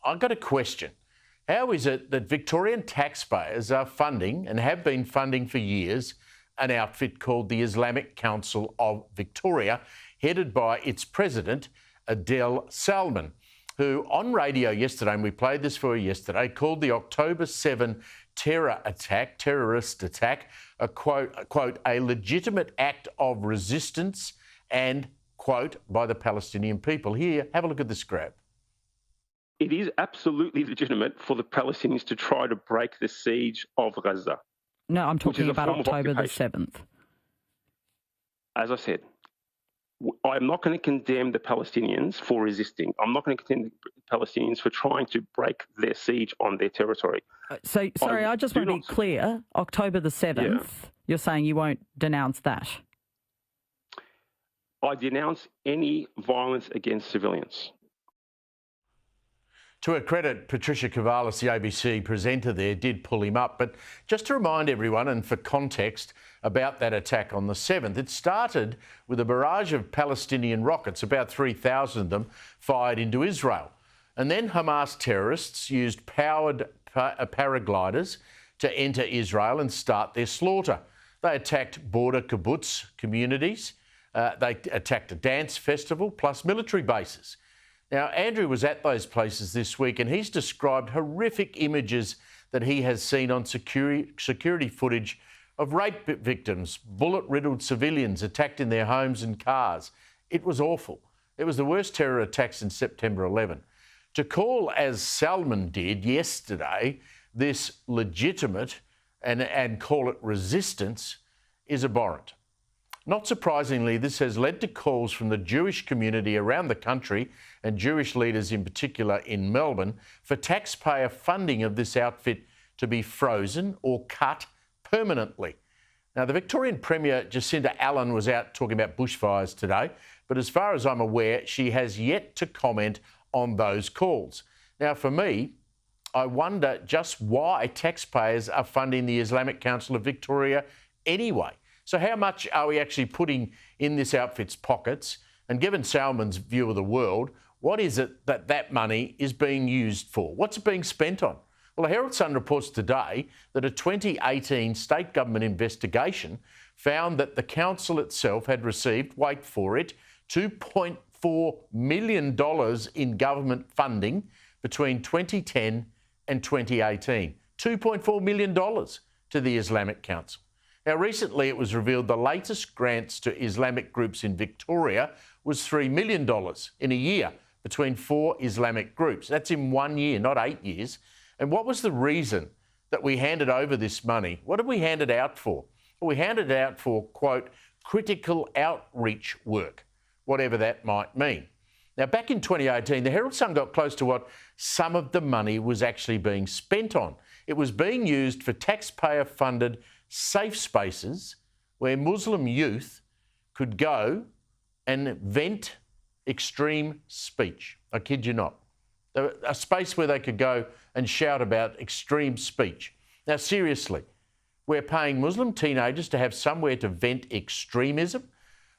I've got a question. How is it that Victorian taxpayers are funding, and have been funding for years, an outfit called the Islamic Council of Victoria, headed by its president, Adel Salman, who on radio yesterday, and we played this for you yesterday, called the October 7 terrorist attack, a quote, a legitimate act of resistance and, quote, by the Palestinian people. Here, have a look at this grab. It is absolutely legitimate for the Palestinians to try to break the siege of Gaza. No, I'm talking about October the 7th. As I said, I'm not going to condemn the Palestinians for resisting. I'm not going to condemn the Palestinians for trying to break their siege on their territory. Sorry, I just want to be clear. October the 7th, You're saying you won't denounce that? I denounce any violence against civilians. To her credit, Patricia Cavalis, the ABC presenter there, did pull him up. But just to remind everyone, and for context, about that attack on the 7th, it started with a barrage of Palestinian rockets, about 3,000 of them, fired into Israel. And then Hamas terrorists used powered paragliders to enter Israel and start their slaughter. They attacked border kibbutz communities. They attacked a dance festival, plus military bases. Now, Andrew was at those places this week, and he's described horrific images that he has seen on security footage of rape victims, bullet-riddled civilians attacked in their homes and cars. It was awful. It was the worst terror attack since September 11. To call, as Salman did yesterday, this legitimate and call it resistance is abhorrent. Not surprisingly, this has led to calls from the Jewish community around the country, and Jewish leaders in particular in Melbourne, for taxpayer funding of this outfit to be frozen or cut permanently. Now, the Victorian Premier Jacinta Allan was out talking about bushfires today, but as far as I'm aware, she has yet to comment on those calls. Now, for me, I wonder just why taxpayers are funding the Islamic Council of Victoria anyway. So how much are we actually putting in this outfit's pockets? And given Salman's view of the world, what is it that that money is being used for? What's it being spent on? Well, the Herald Sun reports today that a 2018 state government investigation found that the council itself had received, wait for it, $2.4 million in government funding between 2010 and 2018. $2.4 million to the Islamic Council. Now, recently it was revealed the latest grants to Islamic groups in Victoria was $3 million in a year between 4 Islamic groups. That's in 1 year, not 8 years. And what was the reason that we handed over this money? What did we hand it out for? Well, we handed it out for, quote, critical outreach work, whatever that might mean. Now, back in 2018, the Herald Sun got close to what some of the money was actually being spent on. It was being used for taxpayer-funded safe spaces where Muslim youth could go and vent extreme speech. I kid you not. A space where they could go and shout about extreme speech. Now, seriously, we're paying Muslim teenagers to have somewhere to vent extremism?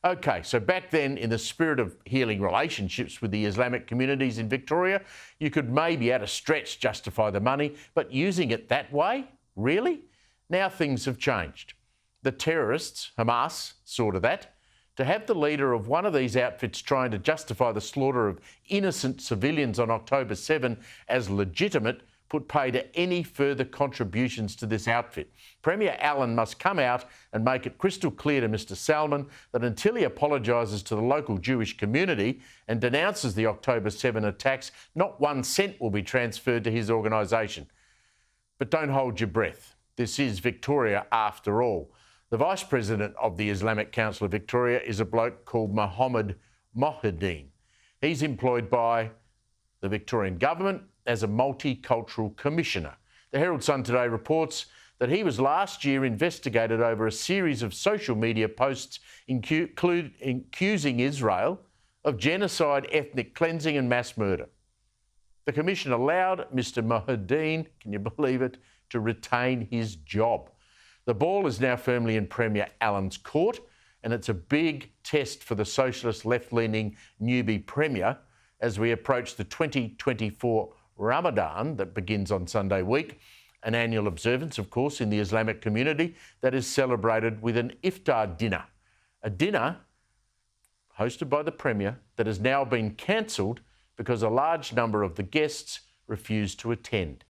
OK, so back then, in the spirit of healing relationships with the Islamic communities in Victoria, you could maybe at a stretch justify the money, but using it that way? Really? Now things have changed. The terrorists, Hamas, saw to that. To have the leader of one of these outfits trying to justify the slaughter of innocent civilians on October 7 as legitimate put pay to any further contributions to this outfit. Premier Allan must come out and make it crystal clear to Mr Salman that until he apologises to the local Jewish community and denounces the October 7 attacks, not 1 cent will be transferred to his organisation. But don't hold your breath. This is Victoria after all. The Vice President of the Islamic Council of Victoria is a bloke called Mohammed Mohideen. He's employed by the Victorian Government as a multicultural commissioner. The Herald Sun today reports that he was last year investigated over a series of social media posts accusing Israel of genocide, ethnic cleansing and mass murder. The Commission allowed Mr Mohideen, can you believe it, to retain his job. The ball is now firmly in Premier Allan's court, and it's a big test for the socialist left-leaning newbie Premier as we approach the 2024 Ramadan that begins on Sunday week, an annual observance, of course, in the Islamic community that is celebrated with an iftar dinner, a dinner hosted by the Premier that has now been cancelled because a large number of the guests refused to attend.